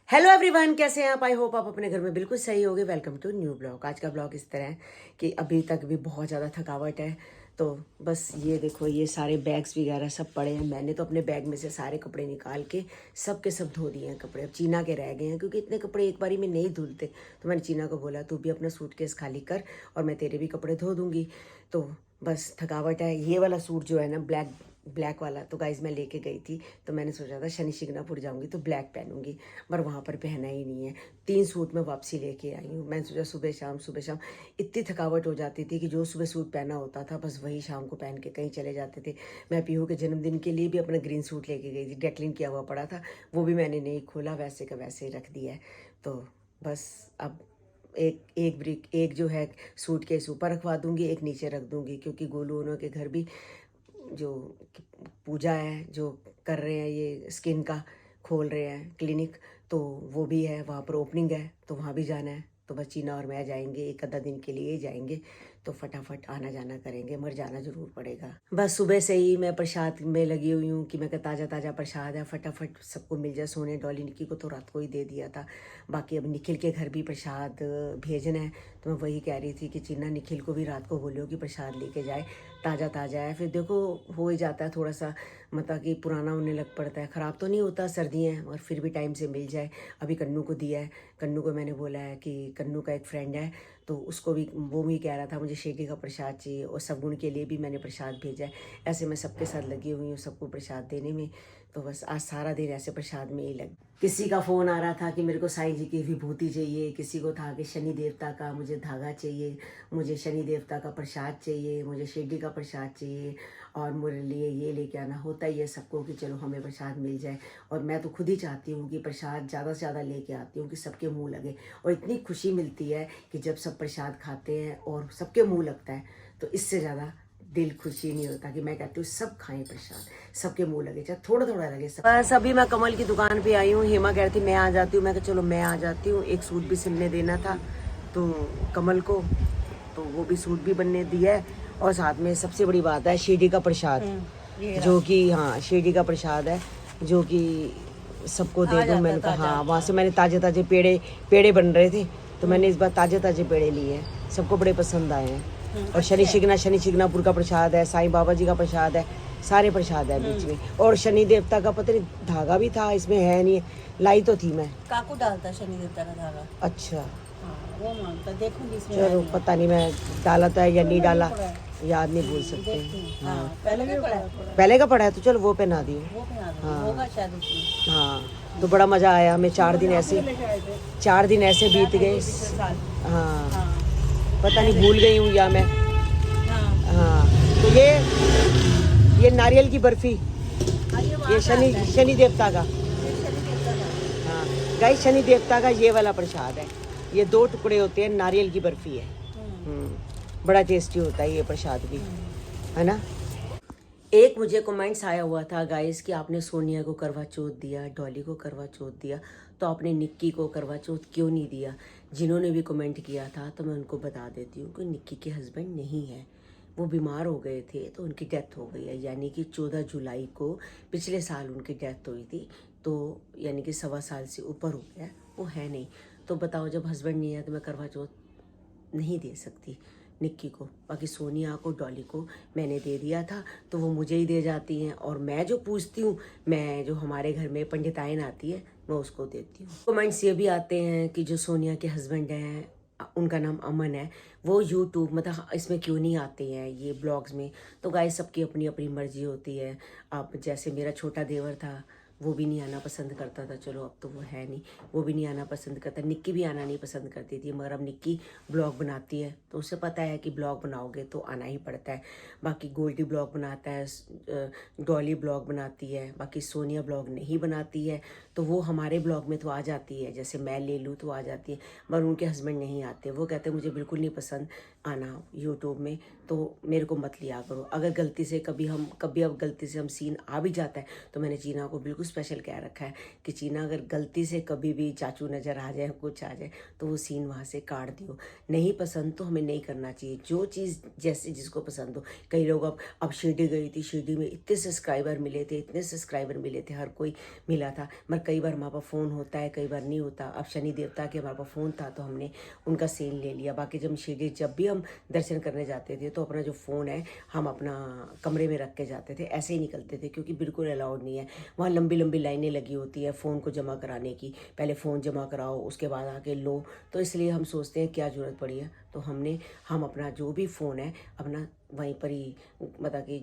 Hello everyone, कैसे हैं आप? आई होप आप अपने घर में बिल्कुल सही होगे। Welcome to new blog. आज का ब्लॉग इस तरह है कि अभी तक भी बहुत ज़्यादा थकावट है। तो बस ये देखो, ये सारे बैग्स वगैरह सब पड़े हैं। मैंने तो अपने बैग में से सारे कपड़े निकाल के सब के सब धो दिए हैं कपड़े। अब चीना के रह गए हैं क्योंकि इतने कपड़े एक बारी में नहीं धुलते। तो मैंने चीना को बोला तू भी अपना सूटकेस खाली कर और मैं तेरे भी कपड़े धो दूँगी। तो बस थकावट है। ये वाला सूट जो है ना, ब्लैक ब्लैक वाला, तो गाइज मैं लेके गई थी। तो मैंने सोचा था शनि शिंगणापुर जाऊंगी तो ब्लैक पहनूंगी, पर वहाँ पर पहना ही नहीं है। 3 सूट मैं वापसी लेके आई हूँ। मैंने सोचा सुबह शाम इतनी थकावट हो जाती थी कि जो सुबह सूट पहना होता था बस वही शाम को पहन के कहीं चले जाते थे। मैं पीहू के जन्मदिन के लिए भी अपना ग्रीन सूट लेके गई थी, डेक्लिन किया हुआ पड़ा था, वो भी मैंने नहीं खोला, वैसे का वैसे ही रख दिया है। तो बस अब एक एक ब्रिक एक जो है सूट केस ऊपर रखवा दूंगी, एक नीचे रख दूंगी, क्योंकि गोलू उन्हों के घर भी जो पूजा है, जो कर रहे हैं, ये स्किन का खोल रहे हैं क्लिनिक, तो वो भी है, वहाँ पर ओपनिंग है, तो वहाँ भी जाना है। तो बस चीना और मैं जाएंगे, एक आधा दिन के लिए ही जाएंगे, तो फटाफट आना जाना करेंगे, मर जाना जरूर पड़ेगा। बस सुबह से ही मैं प्रसाद में लगी हुई हूँ कि मैं ताज़ा ताज़ा प्रसाद है, फटाफट सबको मिल जाए। सोने डॉली निक्की को तो रात को ही दे दिया था, बाकी अब निखिल के घर भी प्रसाद भेजना है। तो मैं वही कह रही थी कि चीना निखिल को भी रात को बोलियो कि प्रसाद लेके जाए, ताज़ा ताज़ा है। फिर देखो हो ही जाता है थोड़ा सा, मतलब कि पुराना होने लग पड़ता है। ख़राब तो नहीं होता, सर्दियाँ हैं, और फिर भी टाइम से मिल जाए। अभी कन्नू को दिया है, कन्नू को मैंने बोला है कि कन्नू का एक फ्रेंड है, तो उसको भी, वो भी कह रहा था मुझे शेटी का प्रसाद चाहिए, और सगुन के लिए भी मैंने प्रसाद भेजा है। ऐसे मैं सबके साथ लगी हुई हूँ सबको प्रसाद देने में। तो बस आज सारा दिन ऐसे प्रसाद में ही लग। किसी का फ़ोन आ रहा था कि मेरे को साईं जी की विभूति चाहिए, किसी को था कि शनि देवता का मुझे धागा चाहिए, मुझे शनि देवता का प्रसाद चाहिए, मुझे शिरडी का प्रसाद चाहिए, और मेरे लिए ये लेके आना। होता ही है सबको कि चलो हमें प्रसाद मिल जाए, और मैं तो खुद ही चाहती हूँ कि प्रसाद ज़्यादा से ज़्यादा लेके आती हूँ कि सबके मुंह लगे। और इतनी खुशी मिलती है कि जब सब प्रसाद खाते हैं और सबके मुंह लगता है, तो इससे ज़्यादा दिल खुशी नहीं होता। कि मैं कहती हूँ सब खाएं प्रसाद, सबके मुंह लगे, चाहे थोड़ा थोड़ा लगे सब। बस अभी मैं कमल की दुकान पे आई हूँ। हेमा कह रही थी मैं आ जाती हूँ, मैं कहा चलो मैं आ जाती हूँ। एक सूट भी सिलने देना था तो कमल को, तो वो भी सूट भी बनने दिया है। और साथ में सबसे बड़ी बात है शिरडी का प्रसाद, जो कि हाँ शिरडी का प्रसाद है, जो कि सबको दे दूँ। मैंने कहा हाँ, वहाँ से मैंने ताजे ताजे पेड़े बन रहे थे, तो मैंने इस बार ताजे ताजे पेड़े लिए हैं, सबको बड़े पसंद आए हैं। और शनि शिंगणापुर का प्रसाद है, साईं बाबा जी का प्रसाद है, सारे प्रसाद है बीच में। और शनि देवता का पता नहीं धागा भी था, इसमें है नहीं, लाई तो थी मैं। काकू डालता शनि देवता का धागा। अच्छा वो मानता, देखूंगी इसमें। चलो पता नहीं मैं डाला था या नहीं डाला, याद नहीं भूल सकते। हाँ, पहले भी पड़ा है, पहले का पड़ा है, तो चलो वो पहना दियो। वो पहना दो, हाँ। होगा शायद उसमें। हाँ, तो बड़ा मज़ा आया हमें। 4 दिन ऐसे बीत गए। हाँ, पता नहीं भूल गई हूँ या मैं। हाँ, तो ये नारियल की बर्फी, ये शनि देवता का। हाँ गाइस, शनि देवता का ये वाला प्रसाद है। ये 2 टुकड़े होते हैं, नारियल की बर्फी है। बड़ा टेस्टी होता है ये प्रसाद भी, है ना। एक मुझे कमेंट्स आया हुआ था गाइस कि आपने सोनिया को करवा चौथ दिया, डॉली को करवा चौथ दिया, तो आपने निक्की को करवा चौथ क्यों नहीं दिया। जिन्होंने भी कमेंट किया था तो मैं उनको बता देती हूँ कि निक्की के हस्बैंड नहीं है, वो बीमार हो गए थे तो उनकी डेथ हो गई है। यानी कि 14 जुलाई को पिछले साल उनकी डेथ हुई थी, तो यानी कि 1.25 साल से ऊपर हो गया, वो है नहीं। तो बताओ, जब हस्बैंड नहीं है तो मैं करवा चौथ नहीं दे सकती निक्की को। बाकी सोनिया को, डॉली को मैंने दे दिया था, तो वो मुझे ही दे जाती हैं। और मैं जो पूछती हूँ, मैं जो हमारे घर में पंडिताइन आती है, मैं उसको देती हूँ। कमेंट्स ये भी आते हैं कि जो सोनिया के हस्बैंड हैं, उनका नाम अमन है, वो यूट्यूब मतलब इसमें क्यों नहीं आते हैं, ये ब्लॉग्स में। तो गाइस, सबकी अपनी अपनी मर्जी होती है। अब जैसे मेरा छोटा देवर था, वो भी नहीं आना पसंद करता था, चलो अब तो वो है नहीं, वो भी नहीं आना पसंद करता। निक्की भी आना नहीं पसंद करती थी, मगर अब निक्की ब्लॉग बनाती है तो उसे पता है कि ब्लॉग बनाओगे तो आना ही पड़ता है। बाकी गोल्डी ब्लॉग बनाता है, डॉली ब्लॉग बनाती है, बाकी सोनिया ब्लॉग नहीं बनाती है, तो वो हमारे ब्लॉग में तो आ जाती है, जैसे मैं ले लूँ तो आ जाती है। मगर उनके हस्बैंड नहीं आते, वो कहते हैं मुझे बिल्कुल नहीं पसंद आना यूट्यूब में, तो मेरे को मत लिया करो। अगर गलती से कभी अब गलती से हम सीन आ भी जाता है, तो मैंने चीना को बिल्कुल स्पेशल कह रखा है कि चीना, अगर गलती से कभी भी चाचू नज़र आ जाए, कुछ आ जाए, तो वो सीन वहाँ से काट दियो। नहीं पसंद तो हमें नहीं करना चाहिए, जो चीज़ जैसे जिसको पसंद हो। कई लोग अब शिरडी गई थी, शिरडी में इतने सब्सक्राइबर मिले थे, हर कोई मिला था, मगर कई बार हमारे पास फ़ोन होता है, कई बार नहीं होता। अब शनि देवता के हमारे पास फ़ोन था तो हमने उनका सेल ले लिया। बाकी जब शिरडी जब भी हम दर्शन करने जाते थे तो अपना जो फ़ोन है हम अपना कमरे में रख के जाते थे, ऐसे ही निकलते थे, क्योंकि बिल्कुल अलाउड नहीं है। वहाँ लंबी लंबी लाइनें लगी होती है फ़ोन को जमा कराने की, पहले फ़ोन जमा कराओ उसके बाद आके लो। तो इसलिए हम सोचते हैं क्या ज़रूरत पड़ी है, तो हम अपना जो भी फ़ोन है अपना वहीं पर ही, मतलब कि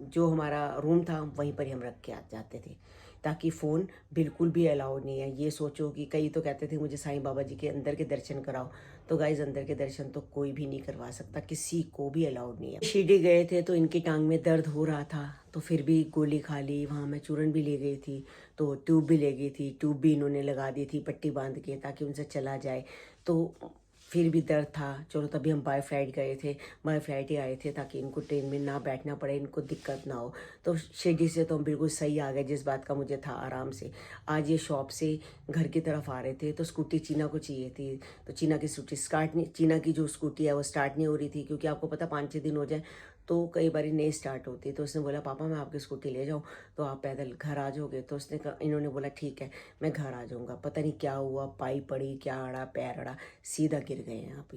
जो हमारा रूम था वहीं पर ही हम रख के आ जाते थे, ताकि फ़ोन बिल्कुल भी अलाउड नहीं है। ये सोचो कि कई तो कहते थे मुझे साईं बाबा जी के अंदर के दर्शन कराओ, तो गाइज अंदर के दर्शन तो कोई भी नहीं करवा सकता, किसी को भी अलाउड नहीं है। शिरडी गए थे तो इनकी टांग में दर्द हो रहा था, तो फिर भी गोली खा ली। वहाँ मैं चूरन भी ले गई थी, तो ट्यूब भी ले गई थी, ट्यूब भी इन्होंने लगा दी थी पट्टी बांध के, ताकि उनसे चला जाए। तो फिर भी दर्द था, चलो तभी हम बाय फ्लाइट गए थे, बाय फ्लाइट ही आए थे ताकि इनको ट्रेन में ना बैठना पड़े, इनको दिक्कत ना हो। तो शिरडी से तो हम बिल्कुल सही आ गए, जिस बात का मुझे था, आराम से। आज ये शॉप से घर की तरफ आ रहे थे तो स्कूटी चीना को चाहिए थी, तो चीना की स्कूटी स्टार्ट नहीं, चीना की जो स्कूटी है वो स्टार्ट नहीं हो रही थी, क्योंकि आपको पता 5-6 दिन हो जाए तो कई बार नहीं स्टार्ट होती। तो उसने बोला पापा मैं आपकी स्कूटी ले जाऊँ तो आप पैदल घर आ जाओगे, तो उसने कहा, इन्होंने बोला ठीक है मैं घर आ जाऊँगा। पता नहीं क्या हुआ, पाई पड़ी, क्या अड़ा, पैर अड़ा, सीधा गिर गए हैं आप।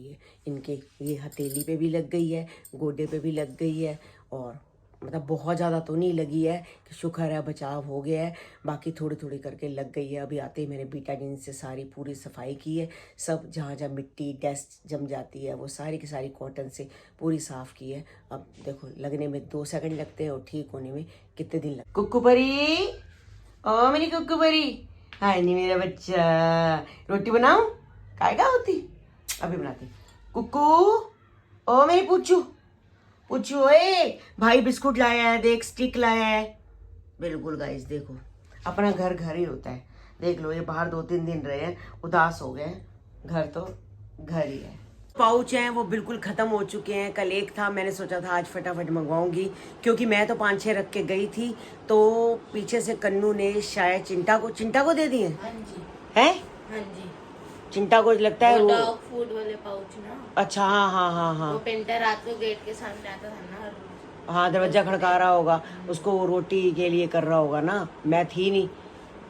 ये हथेली पे भी लग गई है, गोडे पे भी लग गई है, और मतलब बहुत ज़्यादा तो नहीं लगी है, कि शुक्र है बचाव हो गया है, बाकी थोड़ी थोड़ी करके लग गई है। अभी आते ही मैंने बीटाडीन से सारी पूरी सफाई की है, सब जहाँ जहाँ मिट्टी डस्ट जम जाती है वो सारी की सारी कॉटन से पूरी साफ़ की है। अब देखो लगने में 2 सेकंड लगते हैं और ठीक होने में कितने दिन लगते। कुक्कू परी, ओ मेरी कुक्कू परी, हाय नहीं मेरा बच्चा, रोटी बनाऊं? काय होती, अभी बनाती। कुक्कू, ओ मेरी पूछू पूछू, ओए भाई बिस्कुट लाया है, देख स्टिक लाया है। बिल्कुल गाइस देखो अपना घर घर ही होता है। देख लो ये बाहर 2-3 दिन रहे हैं, उदास हो गए, घर तो घर ही है। पाउच हैं वो बिल्कुल ख़त्म हो चुके हैं। कल एक था, मैंने सोचा था आज फटाफट मंगवाऊंगी, क्योंकि मैं तो 5-6 रख के गई थी, तो पीछे से कन्नू ने शायद चिंटा को दे दिए हाँ जी, हैं। हाँ जी। चिंटा को लगता है डॉग फूड वाले पाउच ना। अच्छा हाँ हाँ हाँ हाँ वो पेंटर रात को गेट के सामने आता था ना हर रोज। हाँ, दरवाजा खड़का रहा होगा, उसको वो रोटी के लिए कर रहा होगा ना, मैं थी नहीं।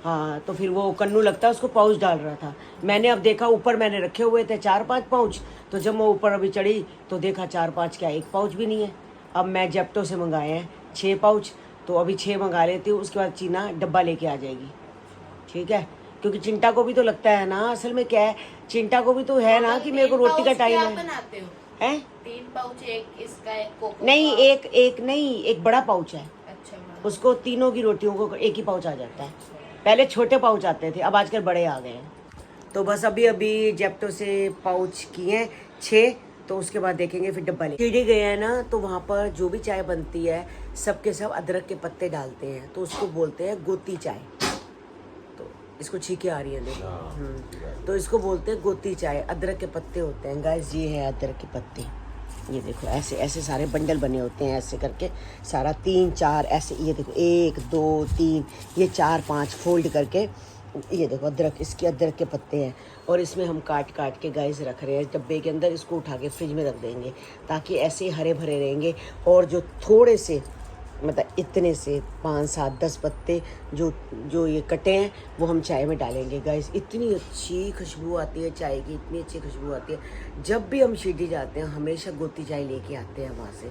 हाँ तो फिर वो कन्नू लगता है उसको पाउच डाल रहा था। मैंने अब देखा ऊपर मैंने रखे हुए थे 4-5 पाउच, तो जब मैं ऊपर अभी चढ़ी तो देखा 4-5 क्या, एक पाउच भी नहीं है। अब मैं जेप्टो से मंगाए हैं 6 पाउच, तो अभी 6 मंगा लेती हूँ, उसके बाद चीना डब्बा लेके आ जाएगी, ठीक है। क्योंकि चिंटा को भी तो लगता है ना, असल में क्या है, चिंटा को भी तो है ना कि मेरे को रोटी का टाइम है। बनाते हो? हैं 3 पाउच, एक इसका एक कोको नहीं, का। एक नहीं, एक बड़ा पाउच है, अच्छा उसको तीनों की रोटियों को एक ही पाउच आ जाता है। पहले छोटे पाउच आते थे, अब आजकल बड़े आ गए हैं। तो बस अभी जेप्टो से पाउच किए हैं 6, तो उसके बाद देखेंगे फिर डब्बा ले। शिरडी गए हैं ना, तो वहाँ पर जो भी चाय बनती है सबके सब अदरक के पत्ते डालते हैं, तो उसको बोलते हैं गोती चाय। तो इसको छींके आ रही है देखो, तो इसको बोलते हैं गोती चाय, अदरक के पत्ते होते हैं गाइस। ये है अदरक के पत्ते, ये देखो ऐसे ऐसे सारे बंडल बने होते हैं, ऐसे करके सारा 3-4 ऐसे, ये देखो 1 2 3, ये 4-5 फोल्ड करके, ये देखो अदरक, इसके अदरक के पत्ते हैं, और इसमें हम काट काट के गाइस रख रहे हैं डब्बे के अंदर। इसको उठा के फ्रिज में रख देंगे, ताकि ऐसे हरे भरे रहेंगे। और जो थोड़े से मतलब इतने से 5-7-10 पत्ते जो जो ये कटे हैं वो हम चाय में डालेंगे गाइस। इतनी अच्छी खुशबू आती है चाय की, इतनी अच्छी खुशबू आती है। जब भी हम शिरडी जाते हैं हमेशा गोती चाय लेके आते हैं, वहाँ से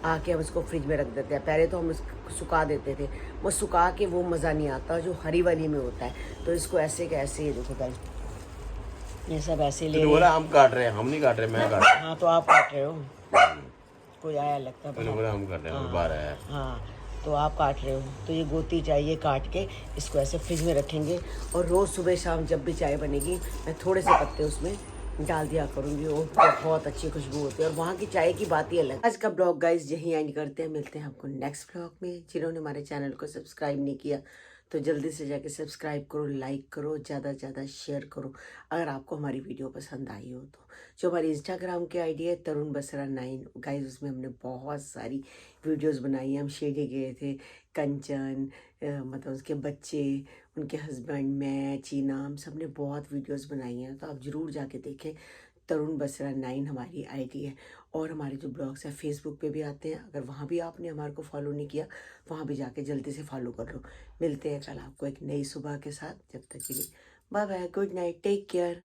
आके हम इसको फ्रिज में रख देते हैं। पहले तो हम इसको सुखा देते थे, वो सुखा के वो मज़ा नहीं आता जो हरी वाली में होता है। तो इसको ऐसे के ऐसे, ये देखो गाइस, ये सब ऐसे ले बोला हम काट रहे हैं, हम नहीं काट रहे, मैं काट रहा हूं। हाँ तो आप काट रहे हो, कोई आया लगता है। बोला हम कर रहे हैं, बाहर आया। हाँ तो आप काट रहे हो, तो ये गोती चाहिए काट के इसको ऐसे फ्रिज में रखेंगे। और रोज़ सुबह शाम जब भी चाय बनेगी मैं थोड़े से पत्ते उसमें डाल दिया करूँगी, वो बहुत अच्छी खुशबू होती है, और वहाँ की चाय की बात ही अलग। आज का ब्लॉग गाइस यहीं एंड करते हैं, मिलते हैं आपको नेक्स्ट ब्लॉग में। जिन्होंने हमारे चैनल को सब्सक्राइब नहीं किया तो जल्दी से जाके सब्सक्राइब करो, लाइक करो, ज़्यादा से ज़्यादा शेयर करो अगर आपको हमारी वीडियो पसंद आई हो तो। जो हमारी इंस्टाग्राम की आईडी है तरुण बसरा 9 गाइस, उसमें हमने बहुत सारी वीडियोस बनाई हैं। हम शिरडी गए थे, कंचन मतलब उसके बच्चे, उनके हस्बैंड, मैं, चीना, हम सब ने बहुत वीडियोस बनाई हैं, तो आप ज़रूर जाके देखें। तरुण बसरा 9 हमारी आईडी है। और हमारे जो ब्लॉग्स हैं फेसबुक पे भी आते हैं, अगर वहाँ भी आपने हमारे को फॉलो नहीं किया वहाँ भी जाके जल्दी से फॉलो कर लो। मिलते हैं कल आपको एक नई सुबह के साथ, जब तक के लिए bye bye, good night, take care.